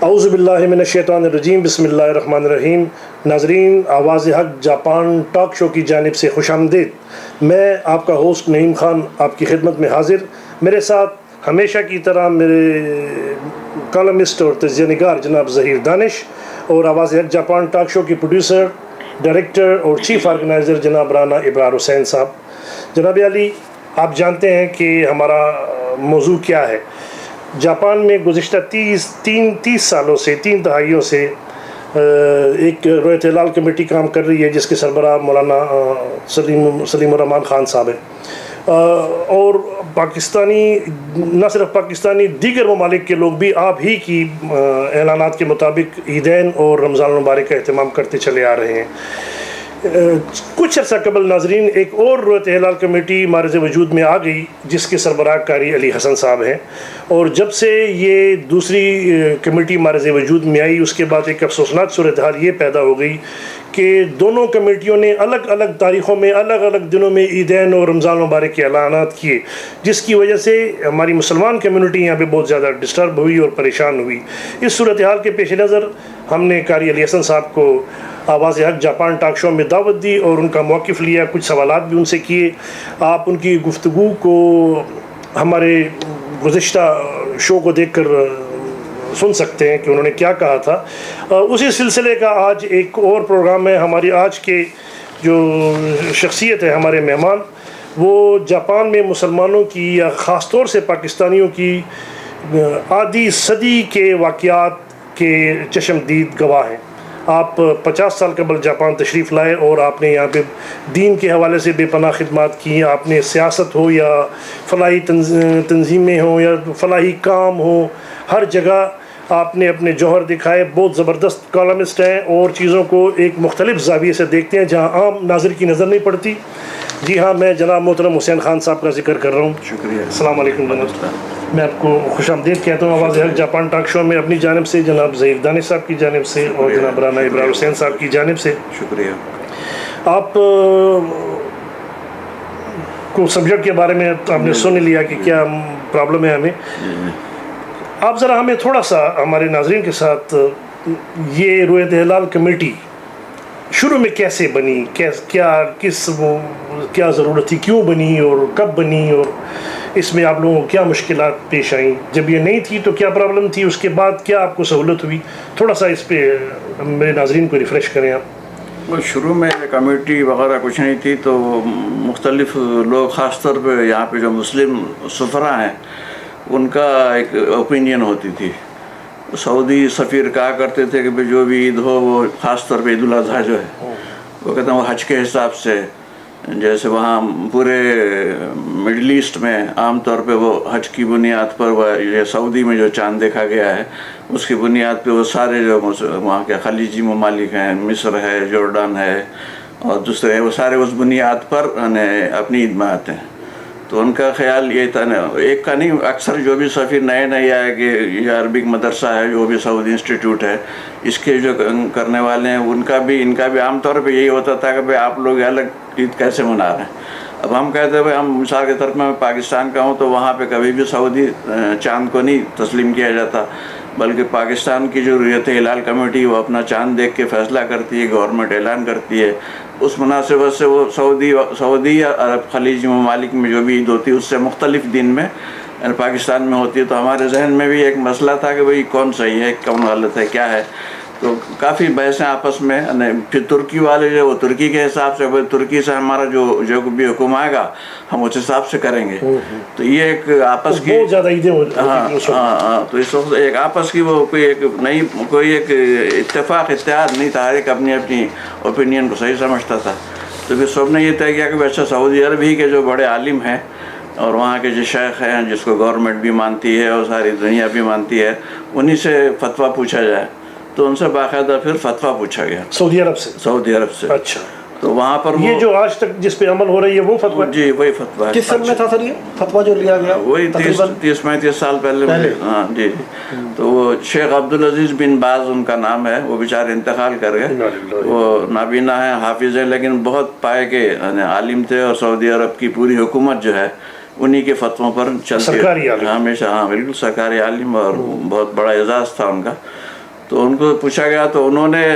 اعوذ باللہ من الشیطان الرجیم، بسم اللہ الرحمن الرحیم۔ ناظرین، آواز حق جاپان ٹاک شو کی جانب سے خوش آمدید۔ میں آپ کا ہوسٹ نعیم خان آپ کی خدمت میں حاضر۔ میرے ساتھ ہمیشہ کی طرح میرے کالمسٹ اور تجزیہ نگار جناب ظہیر دانش، اور آواز حق جاپان ٹاک شو کی پروڈیوسر، ڈائریکٹر اور چیف آرگنائزر جناب رانا ابرار حسین صاحب۔ جناب علی، آپ جانتے ہیں کہ ہمارا موضوع کیا ہے۔ جاپان میں گزشتہ 30 سالوں سے، 3 دہائیوں سے ایک رویت ہلال کمیٹی کام کر رہی ہے، جس کے سربراہ مولانا سلیم الرحمان خان صاحب ہیں، اور پاکستانی، نہ صرف پاکستانی، دیگر ممالک کے لوگ بھی آپ ہی کی اعلانات کے مطابق عیدین اور رمضان المبارک کا اہتمام کرتے چلے آ رہے ہیں۔ کچھ عرصہ قبل ناظرین ایک اور رویت ہلال کمیٹی معرض وجود میں آ گئی، جس کے سربراہ قاری علی حسن صاحب ہیں، اور جب سے یہ دوسری کمیٹی معرض وجود میں آئی، اس کے بعد ایک افسوسناک صورتحال یہ پیدا ہو گئی کہ دونوں کمیٹیوں نے الگ الگ تاریخوں میں، الگ الگ دنوں میں عیدین اور رمضان المبارک کے اعلانات کیے، جس کی وجہ سے ہماری مسلمان کمیونٹی یہاں پہ بہت زیادہ ڈسٹرب ہوئی اور پریشان ہوئی۔ اس صورتحال کے پیش نظر ہم نے قاری علی حسن صاحب کو آواز حق جاپان ٹاک شو میں دعوت دی اور ان کا موقف لیا، کچھ سوالات بھی ان سے کیے۔ آپ ان کی گفتگو کو ہمارے گزشتہ شو کو دیکھ کر سن سکتے ہیں کہ انہوں نے کیا کہا تھا۔ اسی سلسلے کا آج ایک اور پروگرام ہے۔ ہماری آج کے جو شخصیت ہے، ہمارے مہمان، وہ جاپان میں مسلمانوں کی یا خاص طور سے پاکستانیوں کی آدھی صدی کے واقعات کے چشمدید گواہ ہیں۔ آپ 50 سال قبل جاپان تشریف لائے اور آپ نے یہاں پہ دین کے حوالے سے بے پناہ خدمات کی۔ آپ نے سیاست ہو یا فلاحی تنظیمیں ہوں یا فلاحی کام ہو، ہر جگہ آپ نے اپنے جوہر دکھائے۔ بہت زبردست کالمسٹ ہیں اور چیزوں کو ایک مختلف زاویے سے دیکھتے ہیں جہاں عام ناظر کی نظر نہیں پڑتی۔ جی ہاں، میں جناب محترم حسین خان صاحب کا ذکر کر رہا ہوں۔ شکریہ۔ السلام علیکم جناب۔ میں آپ کو خوش آمدید کہتا ہوں آواز حق جاپان ٹاک شو میں، اپنی جانب سے، جناب ظہیر دانش صاحب کی جانب سے اور جناب رانا ابرار حسین صاحب کی جانب سے۔ شکریہ۔ آپ کو سبجیکٹ کے بارے میں آپ نے سن لیا کہ کیا پرابلم ہے ہمیں۔ آپ ذرا ہمیں تھوڑا سا ہمارے ناظرین کے ساتھ یہ رویت ہلال کمیٹی شروع میں کیسے بنی، کیا ضرورت تھی، کیوں بنی اور کب بنی، اور اس میں آپ لوگوں کو کیا مشکلات پیش آئیں؟ جب یہ نہیں تھی تو کیا پرابلم تھی، اس کے بعد کیا آپ کو سہولت ہوئی؟ تھوڑا سا اس پہ میرے ناظرین کو ریفریش کریں آپ۔ شروع میں کمیٹی وغیرہ کچھ نہیں تھی، تو مختلف لوگ، خاص طور پہ یہاں پہ جو مسلم سفراء ہیں، ان کا ایک اوپینین ہوتی تھی۔ سعودی سفیر کہا کرتے تھے کہ جو بھی عید ہو، وہ خاص طور پہ عید الاضحیٰ جو ہے، وہ کہتے ہیں وہ حج کے حساب سے، جیسے وہاں پورے مڈل ایسٹ میں عام طور پہ وہ حج کی بنیاد پر، وہ یہ سعودی میں جو چاند دیکھا گیا ہے اس کی بنیاد پہ وہ سارے جو وہاں کے خلیجی ممالک ہیں، مصر ہے، جورڈان ہے اور دوسرے، وہ سارے اس بنیاد پر اپنی عید میں آتے ہیں۔ تو ان کا خیال یہ تھا، ایک کا نہیں، اکثر جو بھی سفیر نئے آئے کہ یہ عربک مدرسہ ہے، جو بھی سعودی انسٹیٹیوٹ ہے، اس کے جو کرنے والے ہیں، ان کا بھی عام طور پہ یہی ہوتا تھا کہ بھئی آپ لوگ الگ عید کیسے منا رہے ہیں۔ اب ہم کہتے ہیں بھئی ہم مثال کے طور پر میں پاکستان کا ہوں، تو وہاں پہ کبھی بھی سعودی چاند کو نہیں تسلیم کیا جاتا، بلکہ پاکستان کی جو رویت ہلال کمیٹی، وہ اپنا چاند دیکھ کے فیصلہ کرتی ہے، گورنمنٹ اعلان کرتی ہے، اس مناسبت سے وہ سعودی یا عرب خلیجی ممالک میں جو بھی عید ہوتی ہے اس سے مختلف دن میں پاکستان میں ہوتی ہے۔ تو ہمارے ذہن میں بھی ایک مسئلہ تھا کہ بھئی کون صحیح ہے، کون غلط ہے، کیا ہے۔ تو کافی بحثیں آپس میں، پھر ترکی والے جو وہ ترکی کے حساب سے، ترکی سے ہمارا جو بھی حکم آئے گا ہم اس حساب سے کریں گے۔ تو یہ ایک آپس کی بہت زیادہ عیدیں تو اس وقت ایک آپس کی وہ کوئی ایک اتفاق اتحاد نہیں تھا، ہر ایک اپنی اوپینین کو صحیح سمجھتا تھا۔ تو پھر سب نے یہ طے کیا کہ اچھا سعودی عرب ہی کے جو بڑے عالم ہیں اور وہاں کے جو شیخ ہیں، جس کو گورنمنٹ بھی مانتی ہے اور ساری دنیا بھی مانتی ہے، انہی سے فتویٰ پوچھا جائے۔ تو ان سے باقاعدہ پھر فتویٰ پوچھا گیا سعودی عرب سے۔ اچھا، تو وہاں پر یہ جو آج تک جس پہ عمل ہو رہی ہے وہ فتویٰ؟ جی وہی فتویٰ ہے۔ کس سن میں تھا سر یہ فتویٰ جو لیا گیا؟ وہی 30-35 سال پہلے۔ ہاں جی۔ تو وہ شیخ عبدالعزیز بن باز ان کا نام ہے، وہ بیچارے انتقال کر گئے، وہ نابینا ہیں، حافظ ہیں، لیکن بہت پائے کے عالم تھے، اور سعودی عرب کی پوری حکومت جو ہے انہی کے فتووں پر چلتی ہے ہمیشہ۔ ہاں بالکل سرکاری عالم، اور بہت بڑا اعزاز تھا ان کا۔ تو ان کو پوچھا گیا تو انہوں نے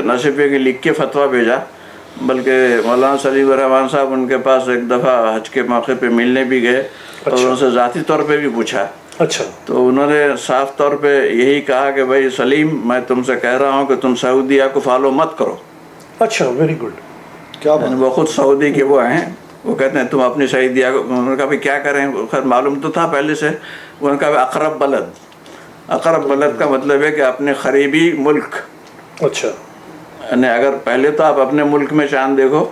نہ صرف یہ کہ لکھ کے فتویٰ بھیجا بلکہ مولانا سلیم الرحمان صاحب ان کے پاس ایک دفعہ حج کے موقع پہ ملنے بھی گئے اور ان سے ذاتی طور پہ بھی پوچھا. اچھا. تو انہوں نے صاف طور پہ یہی کہا کہ بھائی سلیم میں تم سے کہہ رہا ہوں کہ تم سعودیہ کو فالو مت کرو. اچھا ویری گڈ. کیا بات. وہ خود سعودی کے وہ ہیں, وہ کہتے ہیں تم اپنی سعودیہ کو. انہوں نے کہا بھائی کیا کریں, خیر معلوم تو تھا پہلے سے. انہوں نے کہا اقرب بلد. اقرب بلد کا مطلب ہے کہ اپنے قریبی ملک. اچھا. یعنی اگر پہلے تو آپ اپنے ملک میں چاند دیکھو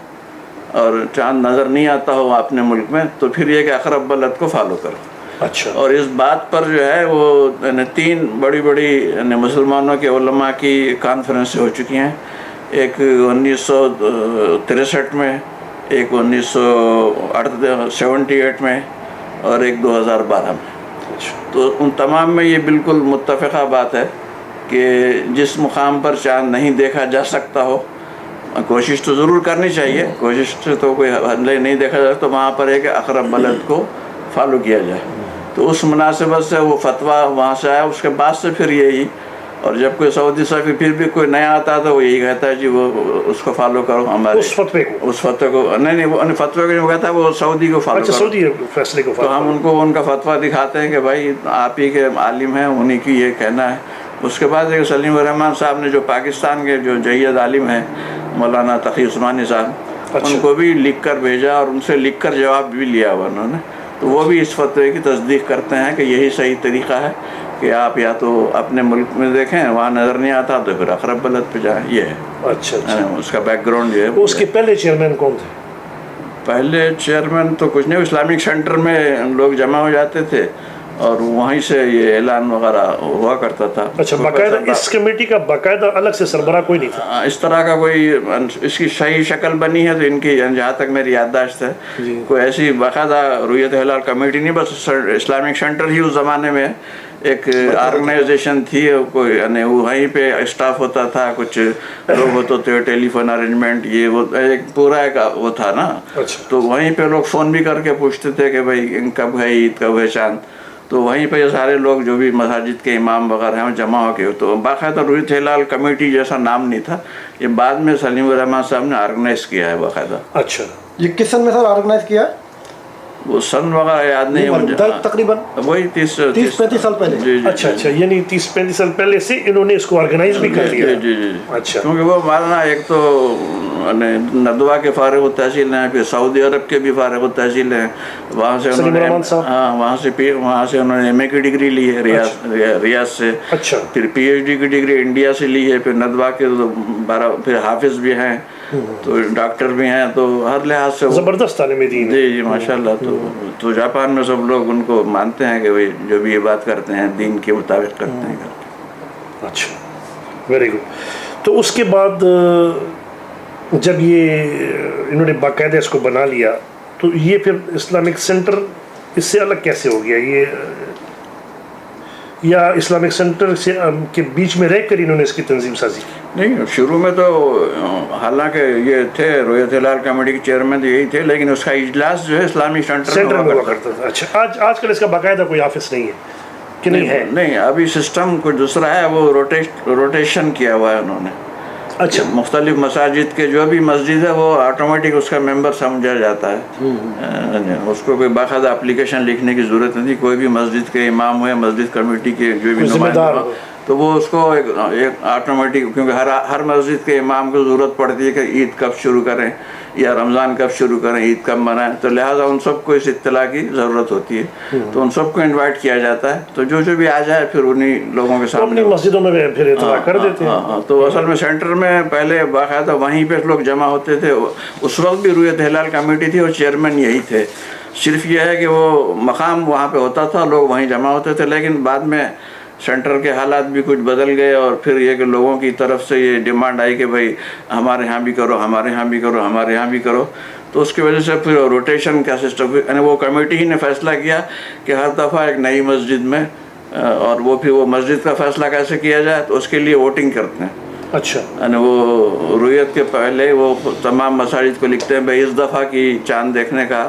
اور چاند نظر نہیں آتا ہو اپنے ملک میں تو پھر یہ کہ اقرب بلد کو فالو کرو. اچھا. اور اس بات پر جو ہے وہ 3 بڑی مسلمانوں کے علماء کی کانفرنسیں ہو چکی ہیں. ایک 1963 میں, ایک 1978 میں اور ایک 2012 میں. تو ان تمام میں یہ بالکل متفقہ بات ہے کہ جس مقام پر چاند نہیں دیکھا جا سکتا ہو, کوشش تو ضرور کرنی چاہیے, کوشش سے تو کوئی نہیں دیکھا جا سکتا, تو وہاں پر ہے کہ اقرب بلد کو فالو کیا جائے. تو اس مناسبت سے وہ فتویٰ وہاں سے آیا. اس کے بعد سے پھر یہی, اور جب کوئی سعودی صحافی پھر بھی کوئی نیا آتا تو وہ یہی کہتا ہے جی وہ اس کو فالو کرو ہمارے اس فتوے کو نہیں وہ فتوے کو جو کہتا ہے وہ سعودی کو فالو کرو. سعودی فیصلے کو تو ہم ان کو ان کا فتویٰ دکھاتے ہیں کہ بھائی آپ ہی کے عالم ہیں, انہی کی یہ کہنا ہے. اس کے بعد ایک سلیم الرحمان صاحب نے جو پاکستان کے جو جید عالم ہیں مولانا تقی عثمانی صاحب, ان کو بھی لکھ کر بھیجا اور ان سے لکھ کر جواب بھی لیا ہوا انہوں نے. تو وہ بھی اس فتوے کی تصدیق کرتے ہیں کہ یہی صحیح طریقہ ہے کہ آپ یا تو اپنے ملک میں دیکھیں, وہاں نظر نہیں آتا تو پھر اقرب بلد پہ جائیں. یہ ہے. اچھا. اس کا بیک گراؤنڈ یہ ہے. اس کے پہلے چیئرمین کون تھے؟ پہلے چیئرمین تو کچھ نہیں, اسلامک سینٹر میں لوگ جمع ہو جاتے تھے اور وہیں سے یہ اعلان وغیرہ ہوا کرتا تھا. اچھا, باقاعدہ اس کمیٹی کا باقاعدہ الگ سے سربراہ کوئی نہیں تھا؟ اس طرح کا کوئی, اس کی صحیح شکل بنی ہے تو ان کی جہاں تک میری یادداشت ہے کوئی ایسی باقاعدہ رویت ہلال کمیٹی نہیں, بس اسلامک سینٹر ہی اس زمانے میں ایک آرگنائزیشن تھی. کوئی یعنی وہیں پہ اسٹاف ہوتا تھا, کچھ لوگ ہوتے تھے, ٹیلی فون ارینجمنٹ, یہ وہ ایک پورا ایک وہ تھا نا. تو وہیں پہ لوگ فون بھی کر کے پوچھتے تھے کہ بھائی کب ہے عید, کب ہے چاند. تو وہیں پہ یہ سارے لوگ جو بھی مساجد کے امام وغیرہ ہیں جمع ہو کے, تو باقاعدہ رویت ہلال کمیٹی جیسا نام نہیں تھا. یہ بعد میں سلیم الرحمان صاحب نے آرگنائز کیا ہے باقاعدہ. اچھا. یہ کس سن میں سر آرگنائز کیا؟ وہ سن وغیرہ یاد نہیں مجھے, تقریباً وہی 30-35 سال پہلے. جی جی. اچھا یعنی 30-35 سال پہلے سے انہوں نے اس کو آرگنائز بھی کر لیا. جی جی. اچھا. کیونکہ وہ مولانا ایک تو ندوہ کے فارغ التحصیل ہیں, پھر سعودی عرب کے بھی فارغ التحصیل ہیں. وہاں سے انہوں نے وہاں سے انہوں نے ایم اے کی ڈگری لی ہے ریاض سے. اچھا. پھر پی ایچ ڈی کی ڈگری انڈیا سے لی ہے. پھر ندوہ کے 12 پھر حافظ بھی ہیں, تو ڈاکٹر بھی ہیں, تو ہر لحاظ سے زبردست عالم دین. جی جی ماشاء اللہ. تو جاپان میں سب لوگ ان کو مانتے ہیں کہ بھائی جو بھی یہ بات کرتے ہیں دین کے مطابق کرتے ہیں. اچھا ویری گڈ. تو اس کے بعد جب یہ انہوں نے باقاعدہ اس کو بنا لیا تو یہ پھر اسلامک سینٹر اس سے الگ کیسے ہو گیا؟ یہ یا اسلامک سینٹر سے کے بیچ میں رہ کر انہوں نے اس کی تنظیم سازی کی؟ نہیں, شروع میں تو حالانکہ یہ تھے رویت ہلال کمیٹی کے چیئرمین تو یہی تھے, لیکن اس کا اجلاس جو ہے اسلامک سینٹر میں ہوا کرتا تھا. اچھا. آج کل اس کا باقاعدہ کوئی آفس نہیں ہے کہ نہیں ہے؟ نہیں, ابھی سسٹم کچھ دوسرا ہے, وہ روٹیشن کیا ہوا ہے انہوں نے. اچھا. مختلف مساجد کے جو بھی مسجد ہے وہ آٹومیٹک اس کا ممبر سمجھا جاتا ہے. اس کو کوئی باقاعدہ اپلیکیشن لکھنے کی ضرورت نہیں. کوئی بھی مسجد کے امام ہوئے, مسجد کمیٹی کے جو بھی نمائندہ ہو, تو وہ اس کو ایک آٹومیٹک, کیونکہ ہر مسجد کے امام کو ضرورت پڑتی ہے کہ عید کب شروع کریں یا رمضان کب شروع کریں, عید کب منائیں, تو لہٰذا ان سب کو اس اطلاع کی ضرورت ہوتی ہے. تو ان سب کو انوائٹ کیا جاتا ہے, تو جو بھی آ جائے پھر انہی لوگوں کے سامنے اپنی مسجدوں میں پھر اطلاع کر دیتے ہیں. تو اصل میں سینٹر میں پہلے باقاعدہ وہیں پہ لوگ جمع ہوتے تھے. اس وقت بھی رویت ہلال کمیٹی تھی اور چیئرمین یہی تھے. صرف یہ ہے کہ وہ مقام وہاں پہ ہوتا تھا, لوگ وہیں جمع ہوتے تھے, لیکن بعد میں سینٹر کے حالات بھی کچھ بدل گئے اور پھر یہ کہ لوگوں کی طرف سے یہ ڈیمانڈ آئی کہ بھائی ہمارے ہاں بھی کرو, ہمارے ہاں بھی کرو, ہمارے ہاں بھی کرو. تو اس کی وجہ سے پھر روٹیشن کا سسٹم, یعنی وہ کمیٹی ہی نے فیصلہ کیا کہ ہر دفعہ ایک نئی مسجد میں, اور وہ پھر وہ مسجد کا فیصلہ کیسے کیا جائے تو اس کے لیے ووٹنگ کرتے ہیں. اچھا. یعنی وہ رویت کے پہلے وہ تمام مساجد کو لکھتے ہیں بھائی اس دفعہ کی چاند دیکھنے کا